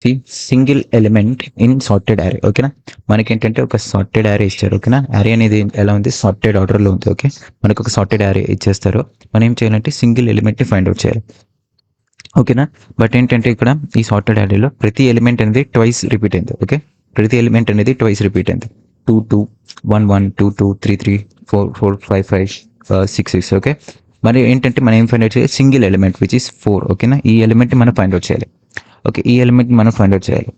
The single element in sorted అరే. ఓకేనా, మనకి ఏంటంటే ఒక సార్టెడ్ అరే ఇచ్చారు. ఓకేనా, అరే అనేది ఎలా ఉంది, సార్టెడ్ ఆర్డర్లో ఉంది. ఓకే, మనకు ఒక సార్టెడ్ అరే ఇచ్చేస్తారు. మనం ఏం చేయాలంటే సింగిల్ ఎలిమెంట్ని ఫైండ్ అవుట్ చేయాలి. ఓకేనా, బట్ ఏంటంటే ఇక్కడ ఈ సార్టెడ్ అరేలో ప్రతి ఎలిమెంట్ అనేది ట్వైస్ రిపీట్ అయింది. ఓకే, ప్రతి ఎలిమెంట్ అనేది ట్వైస్ రిపీట్ అయింది. 2 2 1 1 2 2 3 3 4 4 5 5 6 6. ఓకే, మరి ఏంటంటే మనం ఏం ఫైండ్ అవుట్ చేయాలి, సింగిల్ ఎలిమెంట్ విచ్ ఇస్ 4. ఓకేనా, ఈ ఎలిమెంట్ మనం ఫైండ్ అవుట్ చేయాలి. ఓకే, ఈ ఎలిమెంట్ మనం ఫైండ్ అవుట్ చేయాలి.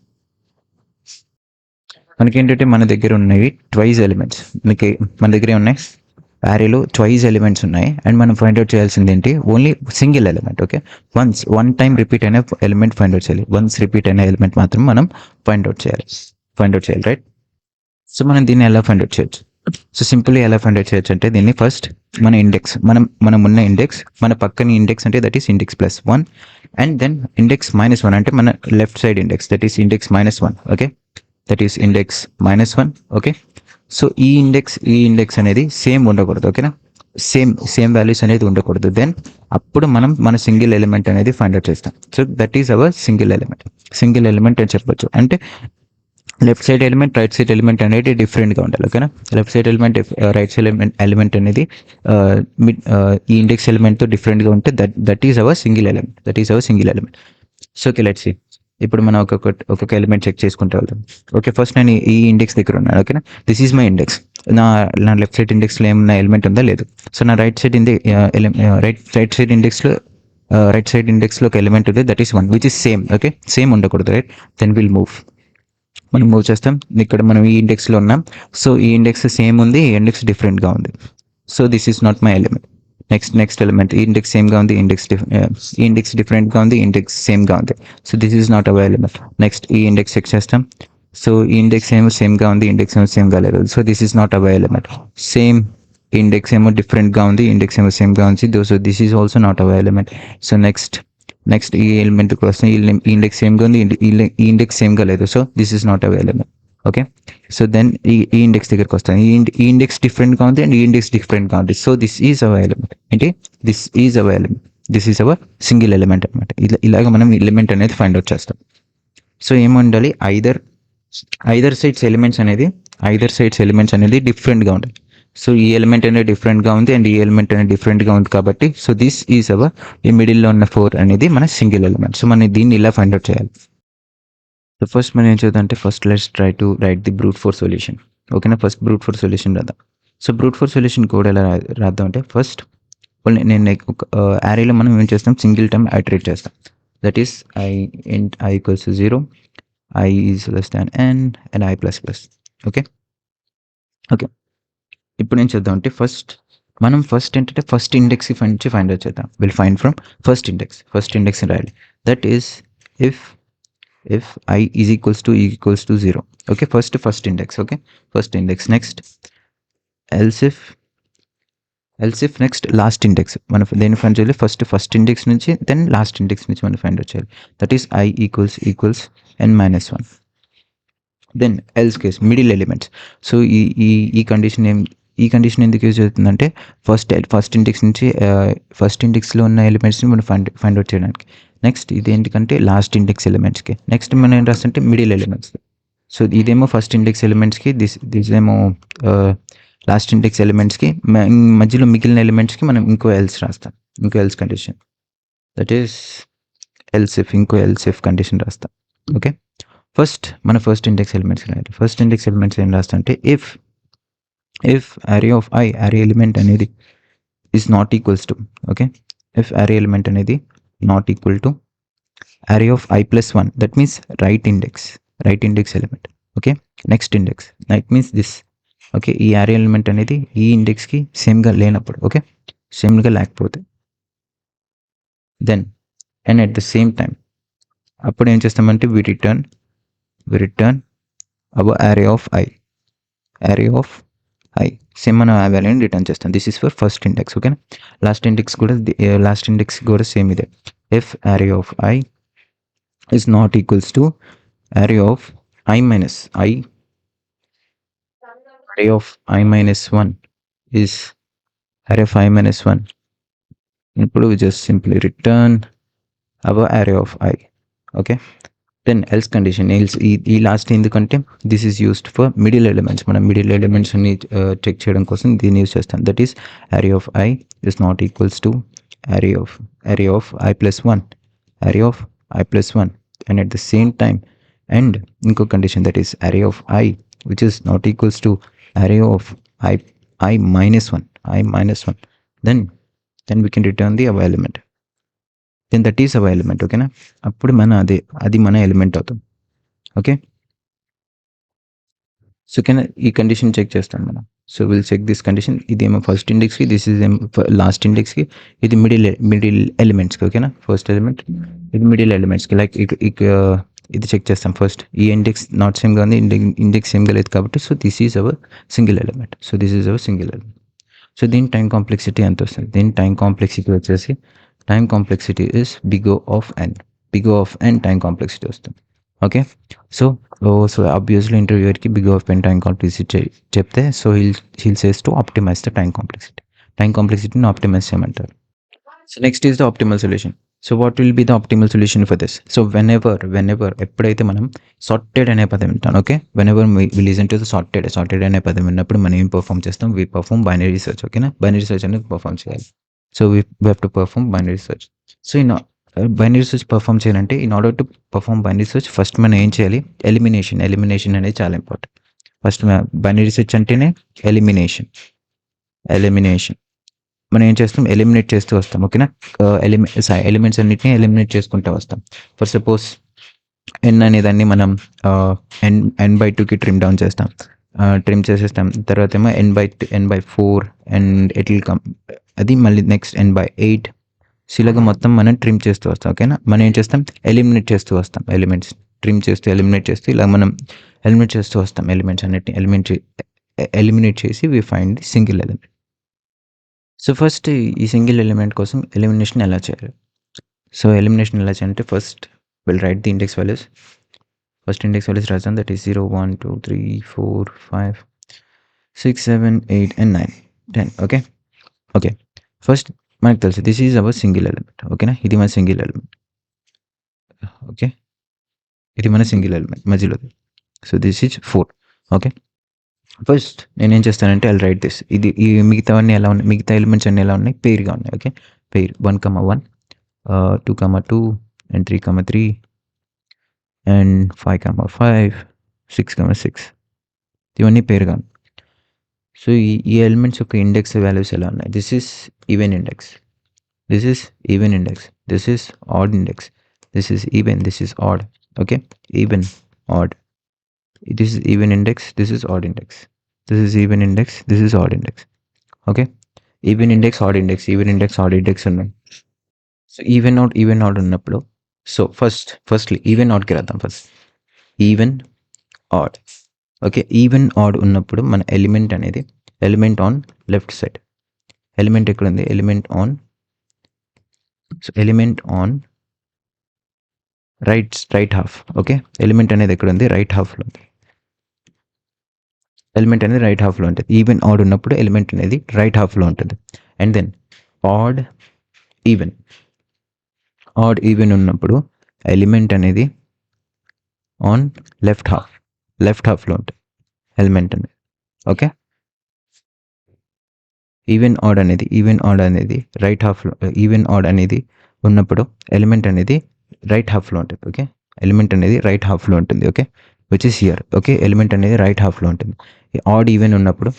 మనకి ఏంటంటే మన దగ్గర ఉన్నవి ట్వైస్ ఎలిమెంట్స్. మన దగ్గర ఉన్నాయి అరేలో ట్వైస్ ఎలిమెంట్స్ ఉన్నాయి, అండ్ మనం ఫైండ్ అవుట్ చేయాల్సింది ఏంటి, only single element. Okay, one time repeat అయిన ఎలిమెంట్ ఫైండ్ అవుట్ చేయాలి. వన్స్ రిపీట్ అయిన ఎలిమెంట్ మాత్రం మనం ఫైండ్ అవుట్ చేయాలి. రైట్, సో మనం దీన్ని ఎలా ఫైండ్ అవుట్ చేయొచ్చు? సో సింపుల్లీ ఎలా ఫైండ్ అవుట్ చేయొచ్చు అంటే, దీన్ని ఫస్ట్ మన ఇండెక్స్, మనం ఉన్న ఇండెక్స్, మన పక్కన ఇండెక్స్ అంటే that is index +1, and then index -1 అంటే మన left side index, that is index -1. Okay, that is index -1. Okay, so ఈ ఇండెక్స్ అనేది సేమ్ ఉండకూడదు. ఓకేనా, సేమ్ వాల్యూస్ అనేది ఉండకూడదు. దెన్ అప్పుడు మనం మన సింగిల్ ఎలిమెంట్ అనేది ఫైండ్ అవుట్ చేస్తాం. So that is our single element అని చెప్పొచ్చు. అంటే left side element, right side element అనేది డిఫరెంట్గా ఉండాలి. ఓకేనా, left side element, right side element అనేది ఈ ఇండెక్స్ ఎలిమెంట్తో డిఫరెంట్గా ఉంటే that is our single element. So okay, let's see. ఇప్పుడు మనం ఒక్కొక్క ఎలిమెంట్ చెక్ చేసుకుంటూ వెళ్దాం. ఓకే, ఫస్ట్ నేను ఈ ఇండెక్స్ దగ్గర ఉన్నాను. ఓకేనా, దిస్ ఈజ్ మై ఇండెక్స్. నా లెఫ్ట్ సైడ్ ఇండెక్స్లో ఏమన్నా ఎలిమెంట్ ఉందా, లేదు. సో నా రైట్ సైడ్ ఇండెక్స్లో ఒక ఎలిమెంట్ ఉంది, that is 1 which is same. Okay, same ఉండకూడదు. రైట్, దెన్ విల్ మనం మూవ్ చేస్తాం. ఇక్కడ మనం ఈ ఇండెక్స్లో ఉన్నాం. సో ఈ ఇండెక్స్ సేమ్ ఉంది, ఈ ఇండెక్స్ డిఫరెంట్గా ఉంది. So this is not my element. Next element, ఈ ఇండెక్స్ సేమ్గా ఉంది, ఈ ఇండెక్స్ డిఫరెంట్గా ఉంది, ఇండెక్స్ సేమ్గా ఉంది. So this is not our element. Next ఈ ఇండెక్స్ చెక్ చేస్తాం. సో ఈ ఇండెక్స్ ఏమో సేమ్గా ఉంది, ఇండెక్స్ ఏమో సేమ్గా లేదు. So this is not our element. Same index ఏమో డిఫరెంట్గా ఉంది, ఇండెక్స్ ఏమో సేమ్గా ఉంది. So this is also not our element. So next ఈ ఎలిమెంట్ కోసం ఈ ఇండెక్స్ సేమ్గా ఉంది, ఈ ఇండెక్స్ సేమ్గా లేదు. So this is not our element. Okay, so then ఈ ఇండెక్స్ దగ్గరికి వస్తాను. ఈ ఇండెక్స్ డిఫరెంట్గా ఉంది, అండ్ ఈ ఇండెక్స్ డిఫరెంట్గా ఉంది. So this is our element. ఏంటి, this is our element. This is our single element అనమాట. ఇలాగ మనం ఎలిమెంట్ అనేది ఫైండ్ అవుట్ చేస్తాం. సో ఏముండాలి, ఐదర్ సైడ్స్ ఎలిమెంట్స్ అనేది డిఫరెంట్గా ఉండాలి. సో ఈ ఎలిమెంట్ అనేది డిఫరెంట్గా ఉంది, అండ్ ఈ ఎలిమెంట్ అనేది డిఫరెంట్గా ఉంది కాబట్టి సో దిస్ ఈజ్ అవర్, ఈ మిడిల్లో ఉన్న 4 అనేది మన సింగిల్ ఎలిమెంట్. సో మనం దీన్ని ఇలా ఫైండ్ అవుట్ చేయాలి. సో ఫస్ట్ మనం ఏం చేద్దాం అంటే, first let's try to right the brute force solution. ఓకేనా, ఫస్ట్ బ్రూట్ ఫోర్స్ సొల్యూషన్ రాద్దాం. So brute force solution code ఎలా రాద్దాం అంటే, ఫస్ట్ నేను ఒక యారీలో మనం ఏం చేస్తాం, సింగిల్ టైం ఐటరేట్ చేస్తాం. That is i equals to 0, i is less than n, and i++. Okay, ఇప్పుడు ఏం చేద్దాం అంటే, ఫస్ట్ ఏంటంటే ఫస్ట్ ఇండెక్స్ నుంచి ఫైండ్ అవుట్ చేద్దాం. We'll find from first index రాయాలి. That is if I is equals to 0. Okay, first index. Okay, first index. Next else if next last index. మనం దేని ఫైండ్ చేయాలి, ఫస్ట్ ఇండెక్స్ నుంచి then last index నుంచి మనం find out చేయాలి. That is i equals n-1. Then else case, middle elements. So ఈ condition ఎందుకు use అవుతుందంటే, ఫస్ట్ ఇండెక్స్లో ఉన్న ఎలిమెంట్స్ని మనం ఫైండ్ అవుట్ చేయడానికి. నెక్స్ట్ ఇది ఏంటికంటే లాస్ట్ ఇండెక్స్ ఎలిమెంట్స్కి. నెక్స్ట్ మనం ఏం రాస్తుంటే మిడిల్ ఎలిమెంట్స్. సో ఇదేమో ఫస్ట్ ఇండెక్స్ ఎలిమెంట్స్కి, దిస్ ఏమో లాస్ట్ ఇండెక్స్ ఎలిమెంట్స్కి. మధ్యలో మిగిలిన ఎలిమెంట్స్కి మనం ఇంకో else condition. That is else if condition రాస్తాం. ఓకే, ఫస్ట్ ఇండెక్స్ ఎలిమెంట్స్ రాయాలి. ఫస్ట్ ఇండెక్స్ ఎలిమెంట్స్ ఏం రాస్తా అంటే, if array of I, array element అనేది is not equals to, okay, if array element అనేది not equal to array of I+1, that means right index element. Okay, next index, that means this. Okay, ఈ array element అనేది ఈ ఇండెక్స్కి సేమ్గా లేనప్పుడు, okay, సేమ్గా లేకపోతే, then and at the same time అప్పుడు ఏం చేస్తామంటే, we return our array of I same మనం ఆ వాల్యూని రిటర్న్ చేస్తాం. This is for first index. ఓకేనా, లాస్ట్ ఇండెక్స్ కూడా సేమ్ ఇదే. If array of I is not equals to array of I minus 1 is array of I minus 1. ఇప్పుడు we just simply return our array of I. Okay, then else condition else ఈ last ఎందుకంటే this is used for middle elements. మనం middle ఎలిమెంట్స్ని check చేయడం కోసం దీన్ని use చేస్తాం. That is array of I is not equals to array of I plus 1, array of I plus 1, and at the same time and inco condition, that is array of I which is not equals to array of I minus 1, then we can return the above element, then that is our element. ఓకేనా, అప్పుడు అది మన element అవుతుంది. Okay, so can ఈ condition check చేస్తాం మనం. So will check this condition. ఇదేమో first ఇండెక్స్కి, దిస్ ఇస్ లాస్ట్ ఇండెక్స్కి, ఇది మిడిల్ ఎలిమెంట్స్కి. ఓకేనా, ఫస్ట్ ఎలిమెంట్, ఇది మిడిల్ ఎలిమెంట్స్కి. లైక్ ఇది చెక్ చేస్తాం ఫస్ట్. ఈ ఇండెక్స్ నాట్ సేమ్గా ఉంది, ఇండెక్స్ సేమ్గా లేదు కాబట్టి so this is our single element. So this is our single element. So దీని టైం కాంప్లెక్సిటీ ఎంత వస్తుంది? దీని టైం కాంప్లెక్సిటీ వచ్చేసి time complexity is big O of n time complexity వస్తుంది. ఓకే, సో ఆబ్వియస్లీ ఇంటర్వ్యూయర్కి big O of n time complexity చెప్తే so he'll says to optimize the time కాంప్లెక్సిటీని optimize చేయమంటారు. So next is the optimal solution. So what will be the optimal solution for this? So whenever ఎప్పుడైతే మనం sorted అనే పదం వింటాం, okay, whenever we listen to the sorted అనే పదం విన్నప్పుడు మనం ఏం పర్ఫామ్ చేస్తాం? We perform binary search. ఓకేనా, బైనరీ సెర్చ్ అనేది పర్ఫామ్ చేయాలి. So we have to perform binary search. So binary search perform చేయాలంటే in order to perform binary search first మనం ఏం చేయాలి? ఎలిమినేషన్ అనేది చాలా ఇంపార్టెంట్. ఫస్ట్ బైనరీ సెర్చ్ అంటేనే ఎలిమినేషన్. మనం ఏం చేస్తాం? ఎలిమినేట్ చేస్తూ వస్తాం. ఓకేనా, ఎలిమెంట్స్ అన్నిటిని ఎలిమినేట్ చేసుకుంటూ వస్తాం. ఫర్ సపోజ్ ఎన్ అనేదాన్ని మనం n/2కి ట్రిమ్ డౌన్ చేస్తాం, ట్రిమ్ చేసేస్తాం. తర్వాత ఏమో n/4 and it will come, అది మళ్ళీ నెక్స్ట్ n/8. ఇలాగా మొత్తం మనం ట్రిమ్ చేస్తూ వస్తాం. ఓకేనా, మనం ఏం చేస్తాం? ఎలిమినేట్ చేస్తూ వస్తాం. ఎలిమెంట్స్ ట్రిమ్ చేస్తూ ఎలిమినేట్ చేస్తూ ఇలా మనం ఎలిమినేట్ చేస్తూ వస్తాం. ఎలిమెంట్స్ అన్నిటిని ఎలిమినేట్ చేసి we find the single element. So first ఈ సింగిల్ ఎలిమెంట్ కోసం ఎలిమినేషన్ ఎలా చేయాలి? సో ఎలిమినేషన్ ఎలా చేయాలంటే first we'll write the index values. First index values రాద్దాం. That is 0, 1, 2, 3, 4, 5, 6, 7, 8 and 9, 10. Okay, first మనకు తెలుసు this is our single element. ఓకేనా, ఇది మన సింగిల్ ఎలిమెంట్. ఓకే, ఇది మన సింగిల్ ఎలిమెంట్ మధ్యలోది. So this is 4. Okay, first నేనేం చేస్తానంటే ఐల్ రైట్ దిస్. ఈ మిగతావన్నీ ఎలా ఉన్నాయి? మిగతా ఎలిమెంట్స్ అన్నీ ఎలా ఉన్నాయి? పెయిర్గా ఉన్నాయి. Okay, pair 1, 1, 2, 2 and 3, 3 and 5, 5, 6, 6. ఇవన్నీ పెయిర్గా ఉన్నాయి. సో ఈ ఎలిమెంట్స్ యొక్క ఇండెక్స్ వాల్యూస్ ఎలా ఉన్నాయి? This is even index, this is even index, this is odd index, this is even, this is odd. Okay, even, odd. This is even index, this is odd index, this is even index, this is odd index. Okay, even index, odd index, even index, odd index ఉన్నాయి. So even odd ఉన్నప్పుడు so firstly even ఆడ్కి రాద్దాం. First even odd. Okay, even odd ఉన్నప్పుడు మన element on left side. Element ఎక్కడ ఉంది? Element on right half. Okay, element అనేది ఎక్కడ ఉంది? రైట్ హాఫ్లో ఉంది. ఎలిమెంట్ అనేది రైట్ హాఫ్లో ఉంటుంది. ఈవెన్ ఆడ్ ఉన్నప్పుడు ఎలిమెంట్ అనేది రైట్ హాఫ్లో ఉంటుంది. అండ్ దెన్ ఆడ్ ఈవెన్ ఉన్నప్పుడు ఎలిమెంట్ అనేది ఆన్ లెఫ్ట్ హాఫ్లో ఉంటుంది ఎలిమెంట్ అనేది. ఓకే, ఈవెన్ ఆడ్ అనేది రైట్ హాఫ్లో, ఈవెన్ ఆడ్ అనేది ఉన్నప్పుడు ఎలిమెంట్ అనేది రైట్ హాఫ్లో ఉంటుంది. ఓకే, ఎలిమెంట్ అనేది రైట్ హాఫ్లో ఉంటుంది. Okay, which is here. Okay, element అనేది రైట్ హాఫ్లో ఉంటుంది. ఆడ్ ఈవెన్ ఉన్నప్పుడు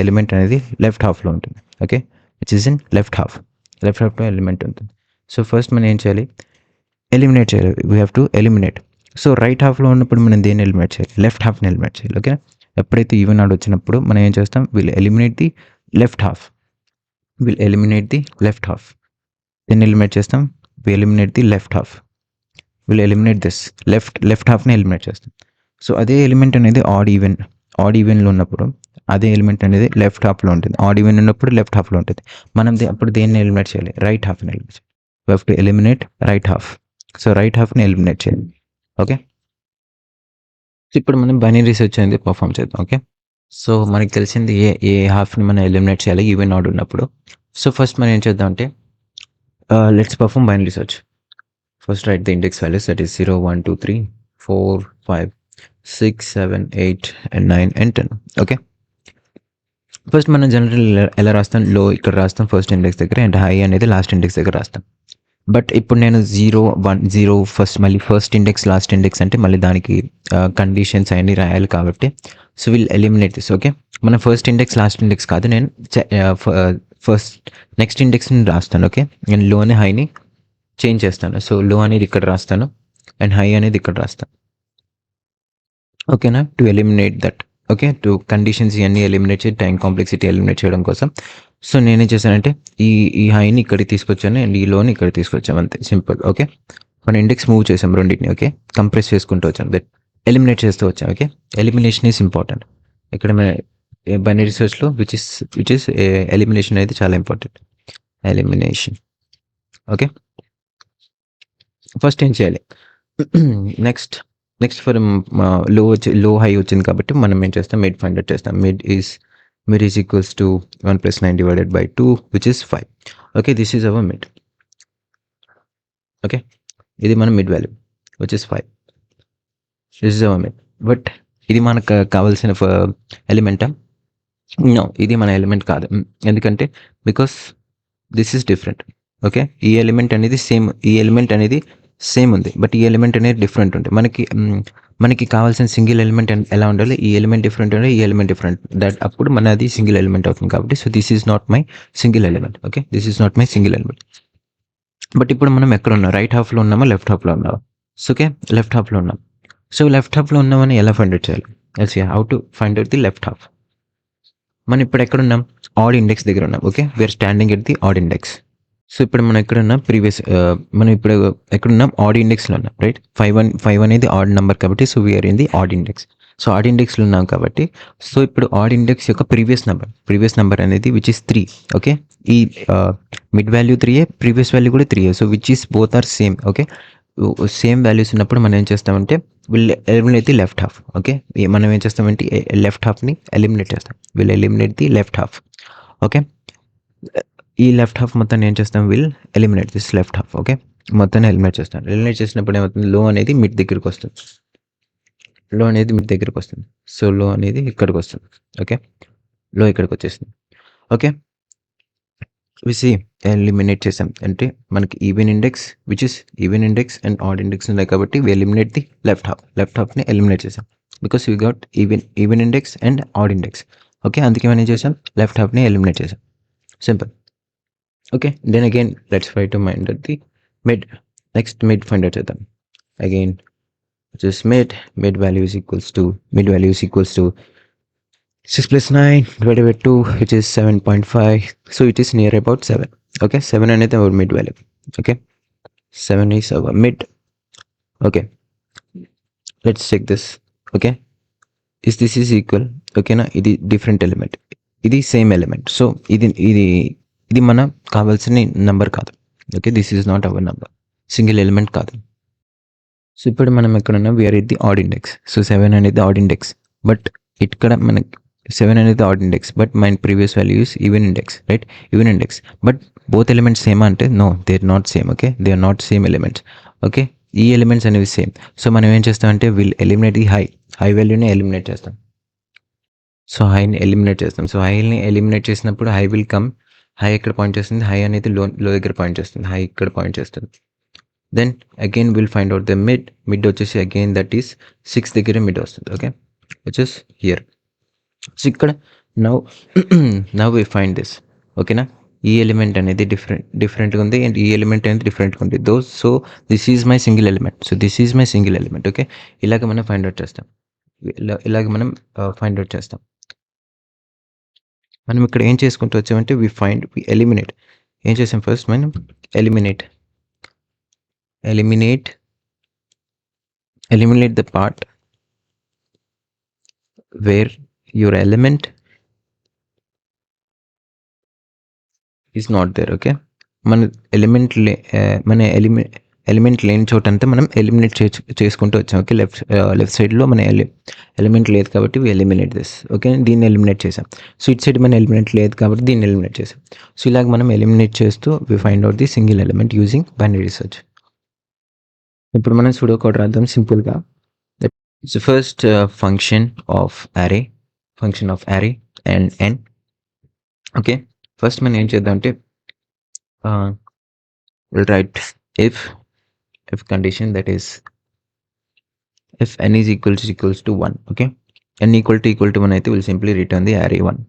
ఎలిమెంట్ అనేది లెఫ్ట్ హాఫ్లో ఉంటుంది. Okay, which is in left హాఫ్లో ఎలిమెంట్ ఉంటుంది. సో ఫస్ట్ మనం ఏం చేయాలి? ఎలిమినేట్ చేయాలి. We have to eliminate. So right హాఫ్లో ఉన్నప్పుడు మనం దేన్ని ఎలిమినేట్ చేయాలి? లెఫ్ట్ హాఫ్ని ఎలిమినేట్ చేయాలి. ఓకే, ఎప్పుడైతే ఈవెన్ ఆడ్ వచ్చినప్పుడు మనం ఏం చేస్తాం? Will eliminate the left half. Then eliminate చేస్తాం. we eliminate the left half. we'll eliminate this left half ని ఎలిమినేట్ చేస్తాం. సో అదే ఎలిమెంట్ అనేది ఆడ్ ఈవెన్లో ఉన్నప్పుడు అదే ఎలిమెంట్ అనేది లెఫ్ట్ హాఫ్లో ఉంటుంది. ఆడ్ ఈవెన్ ఉన్నప్పుడు లెఫ్ట్ హాఫ్లో ఉంటుంది. మనం అప్పుడు దేన్ని ఎలిమినేట్ చేయాలి? రైట్ హాఫ్ని ఎలిమినేట్ చేయాలి. We have to eliminate right half. So right హాఫ్ని ఎలిమినేట్ చేయాలి. ఓకే, ఇప్పుడు మనం బైనరీ సెర్చ్ అనేది పర్ఫామ్ చేద్దాం. ఓకే, సో మనకి తెలిసింది ఏ హాఫ్ని మనం ఎలిమినేట్ చేయాలి ఈవెన్ ఆడ్ ఉన్నప్పుడు. సో ఫస్ట్ మనం ఏం చేద్దాం అంటే let's perform binary search. First write the index values, that is 0, 1, 2, 3, 4, 5, 6, 7, 8 and 9 and 10. Okay. First మనం జనరల్ ఎలా రాస్తాం, లో ఇక్కడ రాస్తాం ఫస్ట్ ఇండెక్స్ దగ్గర, అండ్ హై అనేది లాస్ట్ ఇండెక్స్ దగ్గర రాస్తాం. బట్ ఇప్పుడు నేను 0, 1, 0 ఫస్ట్, మళ్ళీ ఫస్ట్ ఇండెక్స్ లాస్ట్ ఇండెక్స్ అంటే మళ్ళీ దానికి కండిషన్స్ అన్నీ రాయాలి కాబట్టి so will eliminate this. Okay, మన ఫస్ట్ ఇండెక్స్ లాస్ట్ ఇండెక్స్ కాదు, నేను ఫస్ట్ నెక్స్ట్ ఇండెక్స్ని రాస్తాను. ఓకే, నేను లోని హైని చేంజ్ చేస్తాను. సో లో అనేది ఇక్కడ రాస్తాను అండ్ హై అనేది ఇక్కడ రాస్తాను. ఓకేనా, to eliminate that. Okay, to conditions ఇవన్నీ ఎలిమినేట్ చేసి టైం కాంప్లెక్సిటీ ఎలిమినేట్ చేయడం కోసం. సో నేనేం చేశానంటే ఈ హైని ఇక్కడికి తీసుకొచ్చాను అండ్ ఈ లోని ఇక్కడ తీసుకొచ్చాము, అంతే, సింపుల్. ఓకే, మన ఇండెక్స్ మూవ్ చేసాం రెండింటిని. ఓకే, కంప్రెస్ చేసుకుంటూ వచ్చాను, దట్ ఎలిమినేట్ చేస్తూ వచ్చాం. ఓకే, ఎలిమినేషన్ ఈజ్ ఇంపార్టెంట్ ఇక్కడ బైనరీ రిసర్చ్లో, విచ్ ఇస్ ఎలిమినేషన్ అనేది చాలా ఇంపార్టెంట్. ఎలిమినేషన్. ఓకే, ఫస్ట్ ఏం చేయాలి, నెక్స్ట్ ఫర్ లో హై వచ్చింది కాబట్టి మనం ఏం చేస్తాం, మిడ్ ఫైండ్ అవుట్ చేస్తాం. Mid is equals to 1 + 9 divided by 2 which is 5. Okay, this is hour mid. Okay, ఇది మన mid value which is 5. This is hour mid. But ఇది మనకు కావాల్సిన ఎలిమెంటా? నో, ఇది మన ఎలిమెంట్ కాదు. ఎందుకంటే because this is different. Okay, ఈ ఎలిమెంట్ అనేది సేమ్ ఉంది, బట్ ఈ ఎలిమెంట్ అనేది డిఫరెంట్ ఉంది. మనకి కావాల్సిన సింగిల్ ఎలిమెంట్ ఎలా ఉండాలి, ఈ ఎలిమెంట్ డిఫరెంట్ ఉండాలి, ఈ ఎలిమెంట్ డిఫరెంట్, దట్ అప్పుడు మనది సింగిల్ ఎలిమెంట్ అవుతుంది కాబట్టి. So this is not my single element. Okay, this is not my single element. But ఇప్పుడు మనం ఎక్కడ ఉన్నాం, రైట్ హాఫ్లో ఉన్నామా, లెఫ్ట్ హాఫ్లో ఉన్నామా? సో ఓకే, లెఫ్ట్ హాఫ్లో ఉన్నాం. సో లెఫ్ట్ హాఫ్లో ఉన్నామని ఎలా ఫైండ్ అవుట్ చేయాలి? Let's see how to find out the left half. మనం ఇప్పుడు ఎక్కడ ఉన్నాం, ఆడ్ ఇండెక్స్ దగ్గర ఉన్నాం. Okay, we are standing at the odd index. So ఇప్పుడు మనం ఎక్కడున్నాం, మనం ఇప్పుడు ఎక్కడున్నాం, ఆడ్ ఇండెక్స్లో ఉన్నాం, రైట్? 5 అనేది ఆడ్ నెంబర్ కాబట్టి so we're in the odd index. So odd ఇండెక్స్లో ఉన్నాం కాబట్టి సో ఇప్పుడు ఆడ్ ఇండెక్స్ యొక్క ప్రీవియస్ నెంబర్ అనేది విచ్ ఇస్ 3. ఓకే, ఈ మిడ్ వాల్యూ 3, ప్రీవియస్ వాల్యూ కూడా 3. So which is both are same. Okay, same values ఉన్నప్పుడు మనం ఏం చేస్తామంటే we'll eliminate the left half. Okay, మనం ఏం చేస్తామంటే లెఫ్ట్ హాఫ్ని ఎలిమినేట్ చేస్తాం. Will eliminate the left half. Okay, ఈ లెఫ్ట్ హాఫ్ మొత్తం ఏం చేస్తాం, will eliminate this left half. Okay, మొత్తాన్ని ఎలిమినేట్ చేస్తాను. ఎలిమినేట్ చేసినప్పుడు ఏమవుతుంది, లో అనేది మిడ్ దగ్గరికి వస్తుంది. సో లో అనేది ఇక్కడికి వస్తుంది. ఓకే, లో ఇక్కడికి వచ్చేస్తుంది. ఓకే, విసి ఎలిమినేట్ చేసాం అంటే మనకి even index which is even index and odd index ఉన్నాయి కాబట్టి వి ఎలిమినేట్ ది లెఫ్ట్ హాఫ్ని ఎలిమినేట్ చేసాం because we got even index and odd index. Okay, అందుకే మనం ఏం చేసాం, లెఫ్ట్ హాఫ్ని ఎలిమినేట్ చేసాం. Simple. Okay, then again let's try to find out the mid. Next mid find out చేద్దాం. Again just mid value is equals to 6 + 9 divided by 2 which is 7.5. so it is near about 7. Okay, 7 అనేది our mid value. Okay, 7 is our mid. Okay, let's check this. Okay, this is equal. Okay na, ఇది different element, ఇది same element. so ఇది మన కావాల్సిన number కాదు. Okay, this is not our number, single element కాదు. So ఇప్పుడు మనం ఎక్కడున్నాం, we're at the odd index. So 7 అనేది ఆడ్ ఇండెక్స్, బట్ ఇక్కడ మనకి 7 అనేది odd index, but my previous value is even index, right? Even index, but both elements same అంటే no, they are not same. Okay, they are not same elements. Okay, ఈ elements అనేవి same. So మనం ఏం చేస్తామంటే we'll eliminate the high వాల్యూని eliminate చేస్తాం. So హైని eliminate చేస్తాం. సో హైని ఎలిమినేట్ చేసినప్పుడు హై విల్ కమ్. హై ఎక్కడ పాయింట్ చేస్తుంది, హై అనేది లో దగ్గర పాయింట్ చేస్తుంది, హై ఇక్కడ పాయింట్ చేస్తుంది. Then again will find out the mid వచ్చేసి అగైన్ దట్ ఈస్ 6 దగ్గర మిడ్ వస్తుంది. Okay, which is here. So ఇక్కడ నవ్ వి ఫైండ్ దిస్. ఓకేనా, ఈ ఎలిమెంట్ అనేది డిఫరెంట్గా ఉంది అండ్ ఈ ఎలిమెంట్ అనేది డిఫరెంట్గా ఉంది. So this is my single element. Okay, ఇలాగ మనం ఫైండ్ అవుట్ చేస్తాం. మనం ఇక్కడ ఏం చేసుకుంటూ వచ్చామంటే వి ఎలిమినేట్. ఏం చేసాం, ఫస్ట్ మనం eliminate the part where your element is not there. Okay, మన ఎలిమెంట్ లేని చోట అంతా మనం ఎలిమినేట్ చేసుకుంటూ వచ్చాం. ఓకే, లెఫ్ట్ సైడ్లో మన ఎలిమెంట్ లేదు కాబట్టి వి ఎలిమినేట్ దిస్. ఓకే, దీన్ని ఎలిమినేట్ చేసాం. సో ఇట్ సైడ్ మన ఎలిమెంట్ లేదు కాబట్టి దీన్ని ఎలిమినేట్ చేసాం. సో ఇలాగ మనం ఎలిమినేట్ చేస్తూ we find out the single element using binary research. ఇప్పుడు మనం సూడో కోడ్ రాద్దాం సింపుల్గా. So first function of array and n. Okay, first మనం ఏం చేద్దాం అంటే will write if condition, that is if n is equals to 1. Okay, n equal to 1 అయితే will simply return the array 1,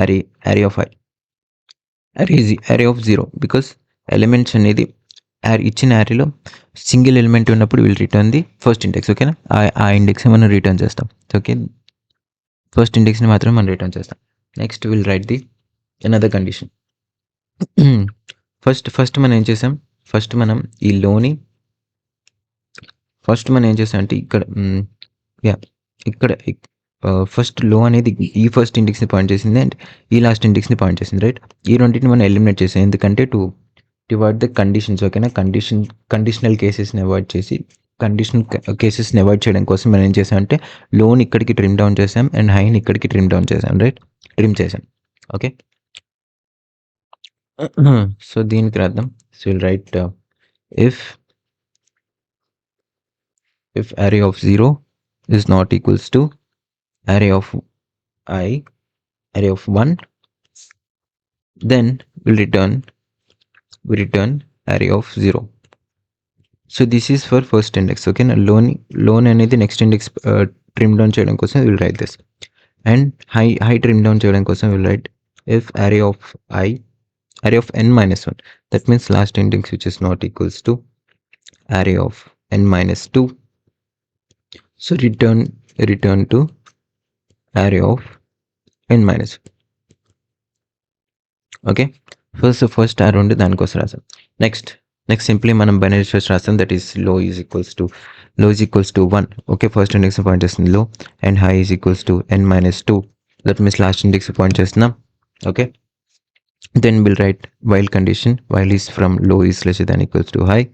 array of I, array of 0, because elements అనేది ఇచ్చిన అరేలో single element ఉన్నప్పుడు will return the first index. ఓకేనా, ఆ index మనం return చేస్తాం. Okay, first ఇండెక్స్ని మాత్రం మనం రిటర్న్ చేస్తాం. Next will write the another condition. First మనం ఏం చేసాం, ఫస్ట్ మనం ఈ లోని అంటే ఇక్కడ ఫస్ట్ లో అనేది ఈ ఫస్ట్ ఇండెక్స్ని పాయింట్ చేసింది అండ్ ఈ లాస్ట్ ఇండెక్స్ని పాయింట్ చేసింది, రైట్. ఈ రెండింటిని మనం ఎలిమినేట్ చేసాం, ఎందుకంటే టు డివైడ్ ద కండిషన్స్. ఓకేనా, కండిషనల్ కేసెస్ని అవాయిడ్ చేసి కేసెస్ని అవాయిడ్ చేయడం కోసం మనం ఏం చేసాం అంటే లోన్ ఇక్కడికి ట్రిమ్ డౌన్ చేసాం అండ్ హైని ఇక్కడికి ట్రిమ్ డౌన్ చేసాం, రైట్, ట్రిమ్ చేసాం. ఓకే, సో దీనికి రాద్దాం. So will write if array of 0 is not equals to array of 1, then we return array of 0. So this is for first index. Okay, now loan అనేది next index trim down చేయడం కోసం will write this, and high trim down చేయడం కోసం will write if array of n minus 1, that means last index which is not equals to array of n minus 2. So return to array of n minus 1. Okay, first ఆ రెండు దానికోసం రాసాం. Next simply మనం binary structure రాస్తాం, that is low is equals to 1. Okay, first index point చేస్తుంది low, and high is equals to n minus 2, that means last index point చేస్తున్నాం. Okay, then we'll write while condition, while is from low is lesser than equals to high.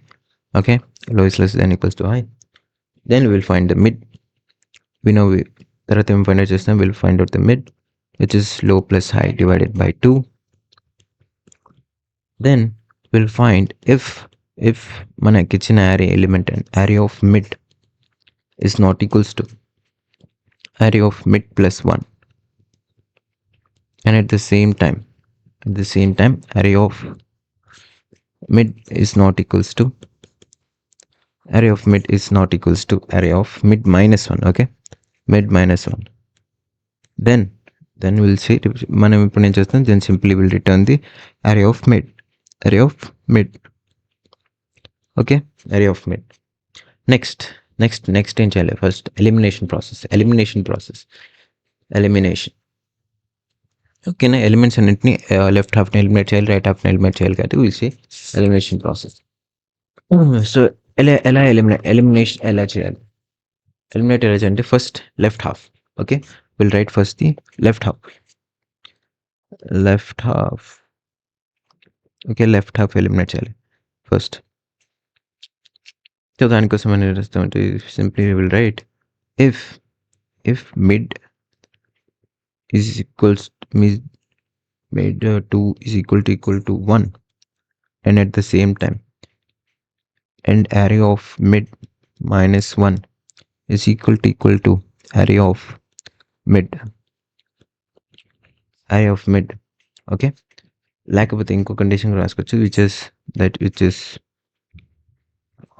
Okay, low is lesser than equals to high, then we'll find the mid. We know తర్వాత ఏం find out చేస్తాం, we'll find out the mid, which is low plus high divided by 2. Then we'll find if మనకి ఇచ్చిన array element and array of mid is not equals to array of mid plus 1, and at the same time array of mid is not equals to array of mid minus 1. Okay, mid minus 1, then we'll see, మనం ఇప్పుడు ఏం చేస్తాం, then simply will return the array of mid. Okay, array of mid. Next ఏం చేయాలి, first elimination ఓకేనా, elements అన్నింటినీ left హాఫ్ని eliminate చేయాలి, రైట్ హాఫ్ని ఎలిమినేట్ చేయాలి, కాబట్టి we'll see elimination process. So ఎలా ఎలిమినేషన్ ఎలా చేయాలి, ఎలిమినేట్ ఎలా చేయాలంటే first left half. Okay, we'll write first the left half. Okay, left half eliminate చేయాలి ఫస్ట్. సో దానికోసం మనం రాస్తామంటే simply we'll write if mid is equals mid 2 is equal to 1, and at the same time and array of mid minus 1 is equal to array of mid. Okay, లేకపోతే ఇంకో condition రాసుకోవచ్చు, which is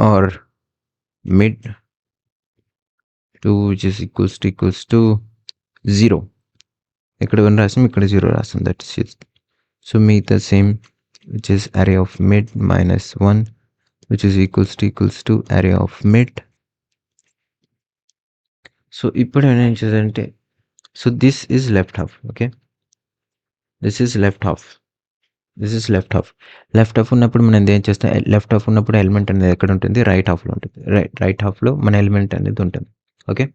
or mid 2 which is equals to 0. ఇక్కడ 1 రాసాం, ఇక్కడ 0 రాసాం, that is so మిగతా same, which is array of mid minus 1 which is equals to array of mid. So ఇప్పుడు ఏం చేయాలంటే, so this is left half. Okay, this is left half ఉన్నప్పుడు మనం ఏం చేస్తాం, లెఫ్ట్ హాఫ్ ఉన్నప్పుడు ఎలిమెంట్ అనేది ఎక్కడ ఉంటుంది, రైట్ హాఫ్లో ఉంటుంది. రైట్ హాఫ్లో మన ఎలిమెంట్ అనేది ఉంటుంది. ఓకే,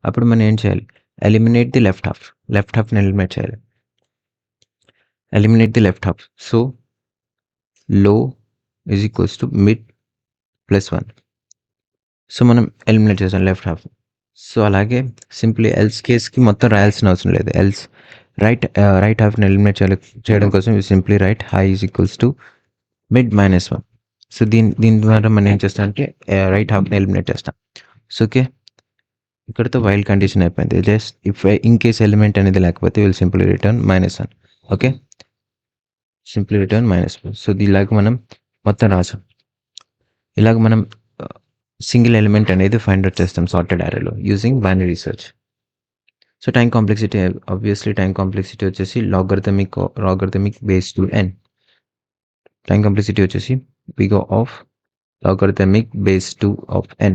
అప్పుడు మనం ఏం చేయాలి, ఎలిమినేట్ ది లెఫ్ట్ హాఫ్ని ఎలిమినేట్ చేయాలి, సో లో is equals to mid plus 1. So మనం ఎలిమినేట్ చేసాం లెఫ్ట్ హాఫ్. సో అలాగే సింప్లీ ఎల్స్ కేస్కి మొత్తం రాయాల్సిన అవసరం లేదు, ఎల్స్ రైట్ హాఫ్ని ఎలిమినేట్ చేయడం కోసం simply write high is equals to mid minus 1. So దీని ద్వారా మనం ఏం చేస్తాం అంటే రైట్ హాఫ్ని ఎలిమినేట్ చేస్తాం. సో ఓకే, ఇక్కడతో వైల్ కండిషన్ అయిపోయింది. Just if in case element అనేది లేకపోతే we'll simple return -1. Okay, simple return -1. So ఇలాగ మనం మొత్తం రాసాం. ఇలాగ మనం సింగిల్ ఎలిమెంట్ అనేది ఫైండ్ అవుట్ చేస్తాం సార్టెడ్ అరేలో using binary search. So time complexity, obviously time complexity వచ్చేసి logarithmic base two n. Time complexity వచ్చేసి big of logarithmic base 2 of n,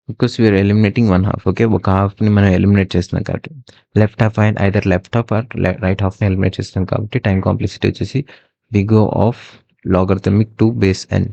because we're eliminating 1/2. Okay, ఒక హాఫ్ని మనం ఎలిమినేట్ చేస్తున్నాం కాబట్టి left half and either left half or right హాఫ్ని eliminate చేస్తున్నాం కాబట్టి టైం కాంప్లెక్సిటీ వచ్చేసి big of logarithmic 2 base n.